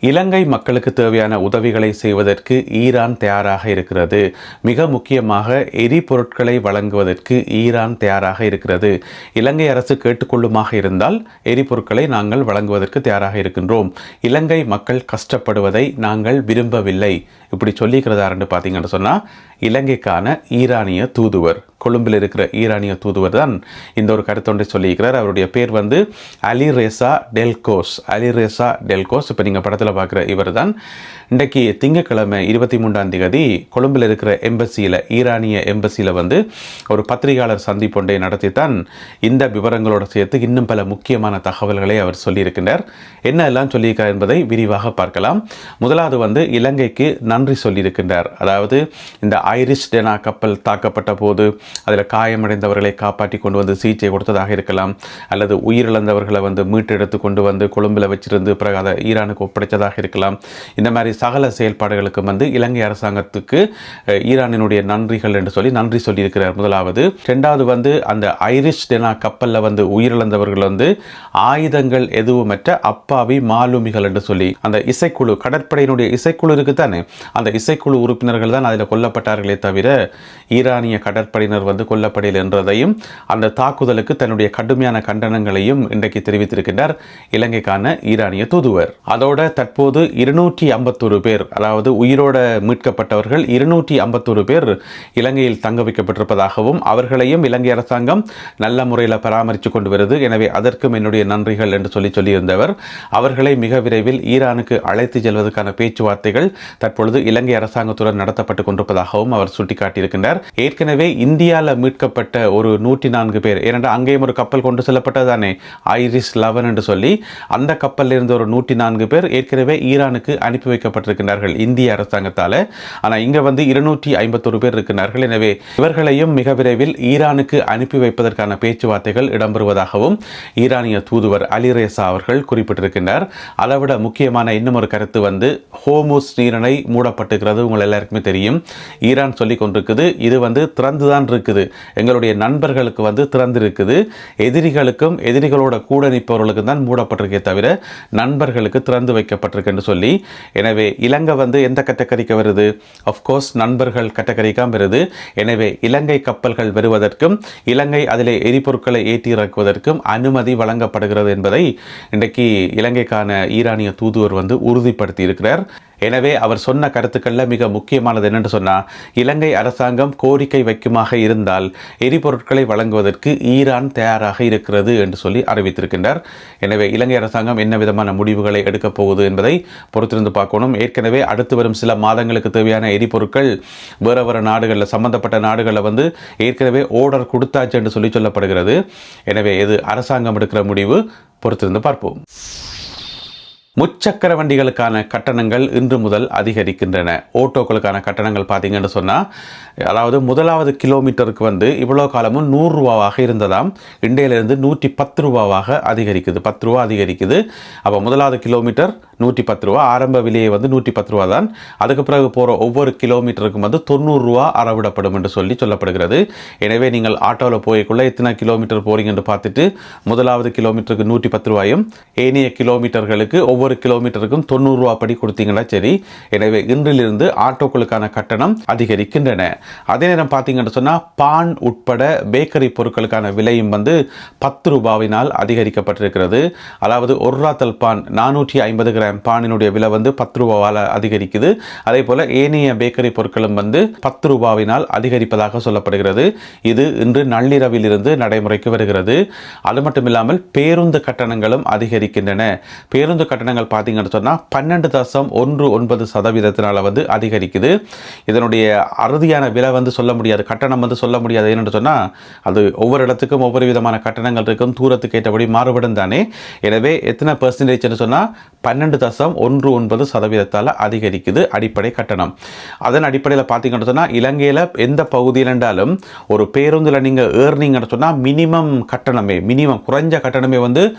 இலங்கை மக்களுக்கு தேவையான உதவிகளை செய்வதற்கு ஈரான் தயாராக இருக்கிறது. மிக முக்கியமாக எரிபொருட்களை வழங்குவதற்கு ஈரான் தயாராக இருக்கிறது. இலங்கை அரசு கேட்டுக்கொள்ளுமாக இருந்தால் எரிபொருட்களை நாங்கள் வழங்குவதற்கு தயாராக இருக்கின்றோம். இலங்கை மக்கள் கஷ்டப்படுவதை நாங்கள் விரும்பவில்லை. இப்படி சொல்லிக்கிறதாருன்னு பார்த்தீங்கன்னு சொன்னால், இலங்கைக்கான ஈரானிய தூதுவர், கொழும்பில் இருக்கிற ஈரானிய தூதுவர் தான் இந்த ஒரு கருத்தொன்றை சொல்லியிருக்கிறார். அவருடைய பேர் அலிரேசா டெல்கோஸ். இப்போ நீங்கள் படத்தில் பார்க்குற இவர் தான் இன்றைக்கு திங்கட்கிழமை 23ஆம் தேதி கொழும்பில் இருக்கிற எம்பசியில், ஈரானிய எம்பசியில் ஒரு பத்திரிகையாளர் சந்திப்பொன்றை நடத்தி தான் இந்த விவரங்களோடு சேர்த்து இன்னும் பல முக்கியமான தகவல்களை அவர் சொல்லியிருக்கிறார். என்ன எல்லாம் சொல்லியிருக்கிறார் என்பதை விரிவாக பார்க்கலாம். முதலாவது இலங்கைக்கு நன்றி சொல்லியிருக்கின்றார். அதாவது இந்த ஐரிஷ் டெனா கப்பல் தாக்கப்பட்ட போது அதில் காயமடைந்தவர்களை காப்பாற்றி கொண்டு சிகிச்சை கொடுத்ததாக இருக்கலாம், அல்லது உயிரிழந்தவர்களை மீட்டெடுத்து கொண்டு கொழும்பில் வச்சிருந்து பிறகு அதை ஈரானுக்கு ஒப்படைத்ததாக இருக்கலாம். இந்த மாதிரி சகல செயல்பாடுகளுக்கு இலங்கை அரசாங்கத்துக்கு ஈரானினுடைய நன்றிகள் என்று சொல்லி நன்றி சொல்லியிருக்கிறார். முதலாவது. இரண்டாவது அந்த ஐரிஷ் டெனா கப்பலில் உயிரிழந்தவர்கள் ஆயுதங்கள் எதுவுமற்ற அப்பாவி மாலுமிகள் என்று சொல்லி அந்த இசைக்குழு, கடற்படையினுடைய இசைக்குழு இருக்குத்தானே, அந்த இசைக்குழு உறுப்பினர்கள் தான் அதில் கொல்லப்பட்டார்களே தவிர ஈரானிய கடற்படையினர் கொல்லப்படையில் என்றதையும் அந்த தாக்குதலுக்கு தன்னுடைய கடுமையான கண்டனங்களையும் இன்றைக்கு தெரிவித்திருக்கின்றார் இலங்கைக்கான ஈரானிய தூதுவர். அதோட தற்போது 251 பேர், அதாவது உயிரோட மீட்கப்பட்டவர்கள் 251 பேர் இலங்கையில் தங்க வைக்கப்பட்டிருப்பதாகவும் அவர்களையும் இலங்கை அரசாங்கம் நல்ல முறையில் பராமரித்து கொண்டு வருது, எனவே அதற்கும் என்னுடைய நன்றிகள் என்று சொல்லியிருந்தவர் அவர்களை மிக விரைவில் ஈரானுக்கு அழைத்து செல்வதற்கான பேச்சுவார்த்தைகள் தற்பொழுது இலங்கை அரசாங்கத்துடன் நடத்தப்பட்டு கொண்டிருப்பதாகவும் அவர் சுட்டிக்காட்டியிருக்கின்றார். ஏற்கனவே இந்தியாவில் மீட்கப்பட்ட ஒரு 104 பேர், ஏனென்றால் அங்கேயும் ஒரு கப்பல் கொண்டு செல்லப்பட்டதானே ஐரிஸ் 11 என்று சொல்லி, அந்த கப்பலில் இருந்து ஒரு 104 பேர் ஏற்கனவே ஈரானுக்கு அனுப்பி வைக்கப்பட்டிருக்கிறார்கள் இந்திய அரசாங்கத்தால். ஆனால் இங்கே 251 பேர் இருக்கிறார்கள். எனவே இவர்களையும் மிக விரைவில் ஈரானுக்கு அனுப்பி வைப்பதற்கான பேச்சுவார்த்தைகள் இடம்பெறுவதாகவும் ஈரானிய தூதுவர் அலிரேசா அவர்கள் குறிப்பிட்டிருக்கின்றார். அதைவிட முக்கியமான இன்னும் ஒரு கருத்து ஹோர்முஸ் நீரிணை மூடப்பட்டிருக்கிறது. உங்கள் எல்லாருக்குமே தெரியும். ஈரான் சொல்லிக் கொண்டிருக்குது இது திறந்துதான் இருக்குது, எங்களுடைய நண்பர்களுக்கு திறந்து இருக்குது, எதிரிகளுக்கும் எதிரிகளோட கூட நிற்பவர்களுக்கு தான் மூடப்பட்டிருக்கே தவிர நண்பர்களுக்கு திறந்து வைக்கப்பட்டிருக்கு என்று சொல்லி. எனவே இலங்கை எந்த கட்டக்கரிக்க வருது? ஆஃப்கோர்ஸ் நண்பர்கள் கட்டக்கரிக்காம வருது. எனவே இலங்கை கப்பல்கள் வருவதற்கும் இலங்கை அதிலே எரிபொருட்களை ஏற்றி இறக்குவதற்கும் அனுமதி வழங்கப்படுகிறது என்பதை இன்றைக்கு இலங்கைக்கான ஈரானிய தூதுவர் உறுதிப்படுத்தி இருக்கிறார். எனவே அவர் சொன்ன கருத்துக்களில் மிக முக்கியமானது என்னென்று சொன்னால், இலங்கை அரசாங்கம் கோரிக்கை வைக்குமாக இருந்தால் எரிபொருட்களை வழங்குவதற்கு ஈரான் தயாராக இருக்கிறது என்று சொல்லி அறிவித்திருக்கின்றார். எனவே இலங்கை அரசாங்கம் என்ன விதமான முடிவுகளை எடுக்கப் போகுது என்பதை பொறுத்திருந்து பார்க்கணும். ஏற்கனவே அடுத்து வரும் சில மாதங்களுக்கு தேவையான எரிபொருட்கள் வேறு நாடுகளில், சம்பந்தப்பட்ட நாடுகளில் ஏற்கனவே ஆர்டர் கொடுத்தாச்சு என்று சொல்லப்படுகிறது. எனவே இது அரசாங்கம் எடுக்கிற முடிவு, பொறுத்திருந்து பார்ப்போம். முச்சக்கர வண்டிகளுக்கான கட்டணங்கள் இன்று முதல் அதிகரிக்கின்றன. ஓட்டோக்களுக்கான கட்டணங்கள் பார்த்தீங்கன்னு சொன்னால், அதாவது முதலாவது கிலோமீட்டருக்கு இவ்வளோ காலமும் 100 ரூபாவாக இருந்ததாம், இன்றையிலிருந்து 110 ரூபாவாக அதிகரிக்குது. 10 ரூபா அதிகரிக்குது. அப்போ முதலாவது கிலோமீட்டர் 110 ரூபா, ஆரம்ப விலையை 110 ரூபா தான். அதுக்கு பிறகு போகிற ஒவ்வொரு கிலோமீட்டருக்கும் 90 ரூபா அறவிடப்படும் என்று சொல்லப்படுகிறது. எனவே நீங்கள் ஆட்டோவில் போய்க்குள்ள எத்தனை கிலோமீட்டர் போறீங்கன்னு பார்த்துட்டு முதலாவது கிலோமீட்டருக்கு 110 ரூபாயும் ஏனைய கிலோமீட்டர்களுக்கு ஒவ்வொரு கிலோமீட்டருக்கும் 90 ரூபா படி கொடுத்தீங்கன்னா சரி. எனவே இன்றிலிருந்து ஆட்டோக்களுக்கான கட்டணம் அதிகரிக்கின்றன. அதே நேரம் பார்த்தீங்கன்னு சொன்னால், பான் உட்பட பேக்கரி பொருட்களுக்கான விலையும் 10 ரூபாவினால் அதிகரிக்கப்பட்டிருக்கிறது. அதாவது ஒரு ராத்தல் பான் 450 கிராம் பானினுடைய விலை 10 ரூபாவால் அதிகரிக்குது. அதே போல ஏனைய பேக்கரி பொருட்களும் 10 ரூபாவினால் அதிகரிப்பதாக சொல்லப்படுகிறது. இது இன்று நள்ளிரவில் இருந்து நடைமுறைக்கு வருகிறது. அது மட்டும் இல்லாமல் பேருந்து கட்டணங்களும் அதிகரிக்கின்றன. பேருந்து கட்டணங்கள் பார்த்தீங்கன்னு சொன்னால் 12.19% அதிகரிக்குது. இதனுடைய அறுதியான விலை சொல்ல முடியாது, கட்டணம் சொல்ல முடியாது. ஏன்னு சொன்னால், அது ஒவ்வொரு இடத்துக்கும் ஒவ்வொரு விதமான கட்டணங்கள் இருக்கும், தூரத்துக்கு ஏற்றபடி மாறுபடும் தானே. எனவே எத்தனை பெர்சன்டேஜ் சொன்னால் 12.19% அதிகரிக்குது அடிப்படை கட்டணம். அதன் அடிப்படையில் பார்த்தீங்கன்னு சொன்னால், இலங்கையில் எந்த பகுதியில் என்றாலும் ஒரு பேருந்தில் நீங்கள் ஏறினீங்கன்னு சொன்னால் மினிமம் கட்டணமே, குறைஞ்ச கட்டணமே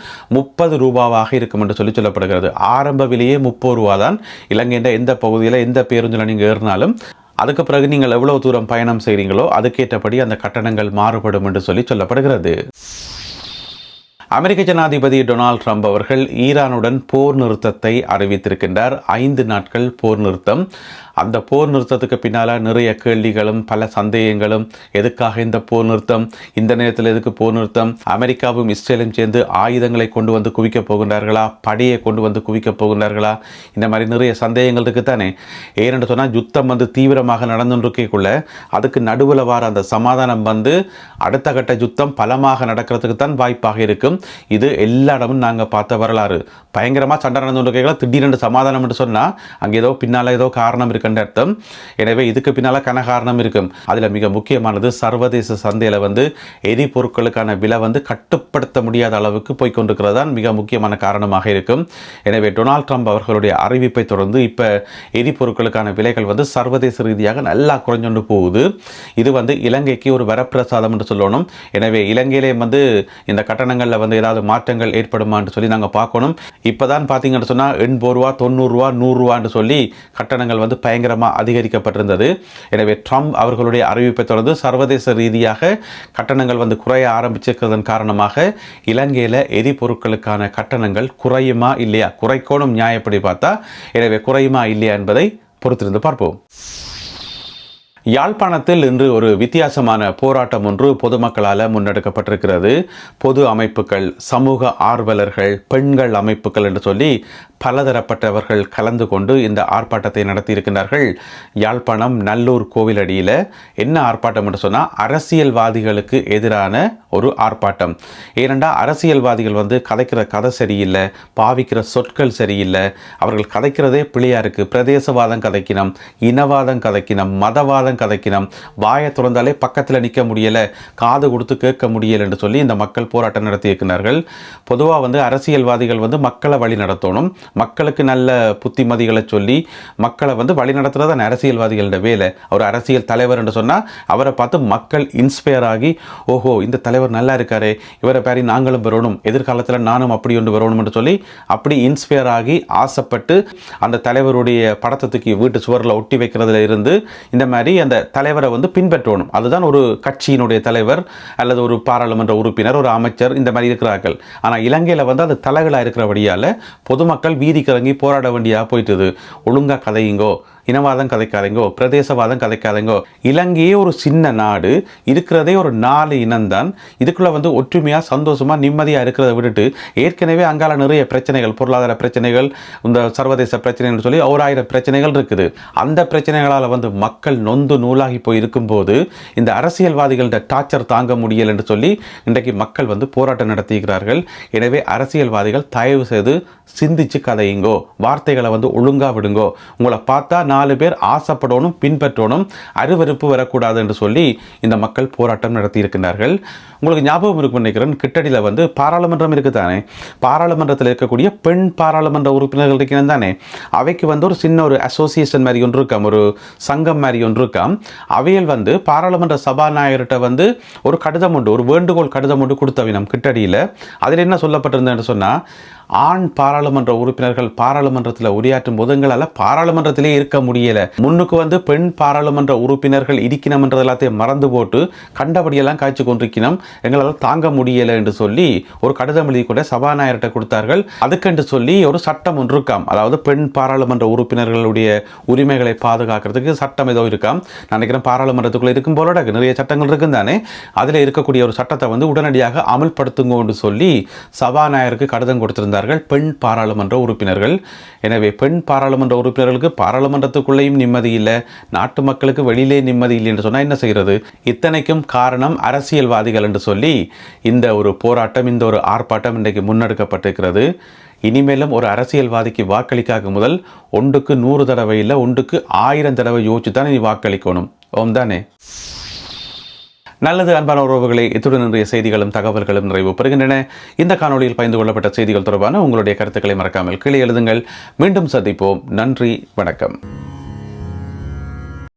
30 ரூபாவாக இருக்கும் என்று சொல்லப்படுகிறது. ஆரம்ப விலையே 30 ரூபா தான். இலங்கையின் எந்த பகுதியில் எந்த பேருந்தில் நீங்கள் ஏறினாலும் அதுக்கு பிறகு நீங்கள் எவ்வளவு தூரம் பயணம் செய்கிறீங்களோ அதுக்கேற்றபடி அந்த கட்டணங்கள் மாறுபடும் என்று சொல்லப்படுகிறது. அமெரிக்க ஜனாதிபதி டொனால்ட் ட்ரம்ப் அவர்கள் ஈரானுடன் போர் நிறுத்தத்தை அறிவித்திருக்கின்றார். 5 நாட்கள் போர் நிறுத்தம். அந்த போர் நிறுத்தத்துக்கு பின்னால் நிறைய கேள்விகளும் பல சந்தேகங்களும். எதுக்காக இந்த போர் நிறுத்தம், இந்த நேரத்தில் எதுக்கு போர் நிறுத்தம், அமெரிக்காவும் இஸ்ரேலும் சேர்ந்து ஆயுதங்களை கொண்டு வந்து குவிக்கப் போகின்றார்களா, படையை கொண்டு வந்து குவிக்கப் போகின்றார்களா, இந்த மாதிரி நிறைய சந்தேகங்கள் இருக்குத்தானே. ஏன்னு சொன்னால் யுத்தம் தீவிரமாக நடந்துருக்குள்ள அதுக்கு நடுவில் வர அந்த சமாதானம் அடுத்த கட்ட யுத்தம் பலமாக நடக்கிறதுக்கு தான் வாய்ப்பாக இருக்கும். இது எல்லா இடமும் நாங்கள் பார்த்த வரலாறு. பயங்கரமாக சண்டை நடந்துருக்கீங்களா, திடீரென்று சமாதானம் என்று சொன்னால் அங்கே ஏதோ பின்னால் ஏதோ காரணம் இருக்குன்ற அர்த்தம். எனவே இதுக்கு பின்னால் காரணம் இருக்கும். அதில் மிக முக்கியமானது சர்வதேச சந்தையில் எரிபொருட்களுக்கான விலை கட்டுப்படுத்த முடியாத அளவுக்கு போய்கொண்டிருக்கிறது தான் மிக முக்கியமான காரணமாக இருக்கும். எனவே டொனால்ட் ட்ரம்ப் அவர்களுடைய அறிவிப்பை தொடர்ந்து இப்போ எரிபொருட்களுக்கான விலைகள் சர்வதேச ரீதியாக நல்லா குறைஞ்சொண்டு போகுது. இது இலங்கைக்கு ஒரு வரப்பிரசாதம் என்று சொல்லணும். எனவே இலங்கையிலே இந்த கட்டணங்களில் ஏதாவது மாற்றங்கள் ஏற்படுமான்னு சொல்லி நாங்கள் பார்க்கணும். இப்போதான் பார்த்தீங்கன்னு சொன்னால் 80 ரூபா, 90 ரூபா, 100 ரூபான்னு சொல்லி கட்டணங்கள் பயங்கரமாக அதிகரிக்கப்பட்டிருந்தது. எனவே ட்ரம்ப் அவர்களுடைய அறிவிப்பை தொடர்ந்து சர்வதேச ரீதியாக கட்டணங்கள் குறைய ஆரம்பிச்சிருக்கிறதன் காரணமாக இலங்கையில் எரிபொருட்களுக்கான கட்டணங்கள் குறையுமா இல்லையா, குறைக்கணும் நியாயப்படி பார்த்தா. எனவே குறையுமா இல்லையா என்பதை பொறுத்திருந்து பார்ப்போம். யாழ்ப்பாணத்தில் இன்று ஒரு வித்தியாசமான போராட்டம் ஒன்று பொதுமக்களால் முன்னெடுக்கப்பட்டிருக்கிறது. பொது அமைப்புகள், சமூக ஆர்வலர்கள், பெண்கள் அமைப்புகள் என்று சொல்லி பலதரப்பட்டவர்கள் கலந்து கொண்டு இந்த ஆர்ப்பாட்டத்தை நடத்தியிருக்கிறார்கள். யாழ்ப்பாணம் நல்லூர் கோவிலடியில் என்ன ஆர்ப்பாட்டம் என்று சொன்னால் அரசியல்வாதிகளுக்கு எதிரான ஒரு ஆர்ப்பாட்டம். ஏனென்றால் அரசியல்வாதிகள் கதைக்கிற கதை சரியில்லை, பாவிக்கிற சொற்கள் சரியில்லை, அவர்கள் கதைக்கிறதே பிள்ளையா இருக்குது. பிரதேசவாதம் கதைக்கினம், இனவாதம் கதைக்கினம், மதவாதம் கதைக்கினம், வாயை திறந்தாலே பக்கத்தில் நிற்க முடியலை, காது கொடுத்து கேட்க முடியலை என்று சொல்லி இந்த மக்கள் போராட்டம் நடத்தியிருக்கிறார்கள். பொதுவாக அரசியல்வாதிகள் மக்களை வழி நடத்தணும், மக்களுக்கு நல்ல புத்திமதிகளை சொல்லி மக்களை வழி நடத்துறது தான் அரசியல்வாதிகளோட வேலை. ஒரு அரசியல் தலைவர் என்று சொன்னால் அவரை பார்த்து மக்கள் இன்ஸ்பயர் ஆகி, ஓஹோ இந்த தலைவர் நல்லா இருக்காரே, இவரை பேரி நாங்களும் வரணும், எதிர்காலத்தில் நானும் அப்படி ஒன்று வரணும் என்று சொல்லி அப்படி இன்ஸ்பயர் ஆகி ஆசைப்பட்டு அந்த தலைவருடைய படத்துக்கு வீட்டு சுவரில் ஒட்டி வைக்கிறதுல இருந்து இந்த மாதிரி அந்த தலைவரை பின்பற்றணும். அதுதான் ஒரு கட்சியினுடைய தலைவர் அல்லது ஒரு பாராளுமன்ற உறுப்பினர், ஒரு அமைச்சர், இந்த மாதிரி இருக்கிறார்கள். ஆனால் இலங்கையில் அது தலைகளாக இருக்கிறபடியால் பொதுமக்கள் வீதிக்கு இறங்கி போராட வேண்டியா போயிட்டுது. ஒழுங்கா கதையுங்கோ, இனவாதம் கதைக்காதீங்கோ, பிரதேசவாதம் கதைக்காதீங்கோ. இலங்கையே ஒரு சின்ன நாடு, இருக்கிறதே ஒரு 4 இனம்தான். இதுக்குள்ள ஒற்றுமையாக சந்தோஷமாக நிம்மதியாக இருக்கிறத விட்டுட்டு ஏற்கனவே அங்கால நிறைய பிரச்சனைகள், பொருளாதார பிரச்சனைகள், இந்த சர்வதேச பிரச்சனைகள் சொல்லி 1000 பிரச்சனைகள் இருக்குது. அந்த பிரச்சனைகளால் மக்கள் நொந்து நூலாகி போய் இருக்கும்போது இந்த அரசியல்வாதிகளோட டார்ச்சர் தாங்க முடியலை என்று சொல்லி இன்றைக்கு மக்கள் போராட்டம் நடத்தியிருக்கிறார்கள். எனவே அரசியல்வாதிகள் தயவு செய்து சிந்திச்சு கதையுங்கோ, வார்த்தைகளை ஒழுங்கா விடுங்கோ. உங்களை பார்த்தா 4 பேர் ஆசைப்படணும், பின்பற்றணும், அருவருப்பு வரக்கூடாது என்று சொல்லி இந்த மக்கள் போராட்டம் நடத்தியிருக்கிறார்கள். உங்களுக்கு ஞாபகம் இருக்கும் நினைக்கிறேன், கிட்டடியில் பாராளுமன்றம் இருக்குது தானே, பாராளுமன்றத்தில் இருக்கக்கூடிய பெண் பாராளுமன்ற உறுப்பினர்கள் இருக்கிறது தானே, அவைக்கு ஒரு சின்ன ஒரு அசோசியேஷன் மாதிரி ஒன்று இருக்காம், ஒரு சங்கம் மாதிரி ஒன்று இருக்காம். அவையில் பாராளுமன்ற சபாநாயகர்கிட்ட ஒரு கடிதம் உண்டு, ஒரு வேண்டுகோள் கடிதம் ஒன்று கொடுத்தவினம் கிட்டடியில். அதில் என்ன சொல்லப்பட்டிருந்தேன்னு சொன்னால், ஆண் பாராளுமன்ற உறுப்பினர்கள் பாராளுமன்றத்தில் உரையாற்றும் போது எங்களால் பாராளுமன்றத்திலே இருக்க முடியலை, முன்னுக்கு பெண் பாராளுமன்ற உறுப்பினர்கள் இருக்கணும் என்றது எல்லாத்தையும் மறந்து போட்டு கண்டபடியெல்லாம் காய்ச்சி கொண்டிருக்கணும், எங்களால் தாங்க முடியலை என்று சொல்லி ஒரு கடிதம் எழுதி கூட சபாநாயகர்கிட்ட கொடுத்தார்கள். அதுக்கென்று சொல்லி ஒரு சட்டம் ஒன்று இருக்காம், அதாவது பெண் பாராளுமன்ற உறுப்பினர்களுடைய உரிமைகளை பாதுகாக்கிறதுக்கு சட்டம் ஏதோ இருக்காம். நினைக்கிறேன் பாராளுமன்றத்துக்குள்ளே இருக்கும் போல நிறைய சட்டங்கள் இருக்கும் தானே, அதில் இருக்கக்கூடிய ஒரு சட்டத்தை உடனடியாக அமல்படுத்துங்கன்னு சொல்லி சபாநாயகருக்கு கடிதம் கொடுத்திருந்தார் பெண் பாராளுமன்ற உறுப்பினர்கள். எனவே பெண் பாராளுமன்ற உறுப்பினர்களுக்கு பாராளுமன்றத்துக்குள்ளேயும் நிம்மதி இல்லை, நாட்டு மக்களுக்கு வெளியிலே நிம்மதி இல்லை என்று சொன்னால் என்ன செய்கிறது? இத்தனைக்கும் காரணம் அரசியல்வாதிகள் என்று சொல்லி இந்த ஒரு போராட்டம், இந்த ஒரு ஆர்ப்பாட்டம் இன்றைக்கு முன்னெடுக்கப்பட்டிருக்கிறது. இனிமேலும் ஒரு அரசியல்வாதிக்கு வாக்களிக்காக முதல் 1க்கு 100 தடவை இல்லை, 1க்கு 1000 தடவை யோசிச்சு தான் நீ வாக்களிக்கணும். ஓம் தானே. நல்லது அன்பான உறவுகளை, இத்துடன் இன்றைய செய்திகளும் தகவல்களும் நிறைவு பெறுகின்றன. இந்த காணொலியில் பகிர்ந்து கொள்ளப்பட்ட செய்திகள் தொடர்பான உங்களுடைய கருத்துக்களை மறக்காமல் கீழே எழுதுங்கள். மீண்டும் சந்திப்போம். நன்றி, வணக்கம்.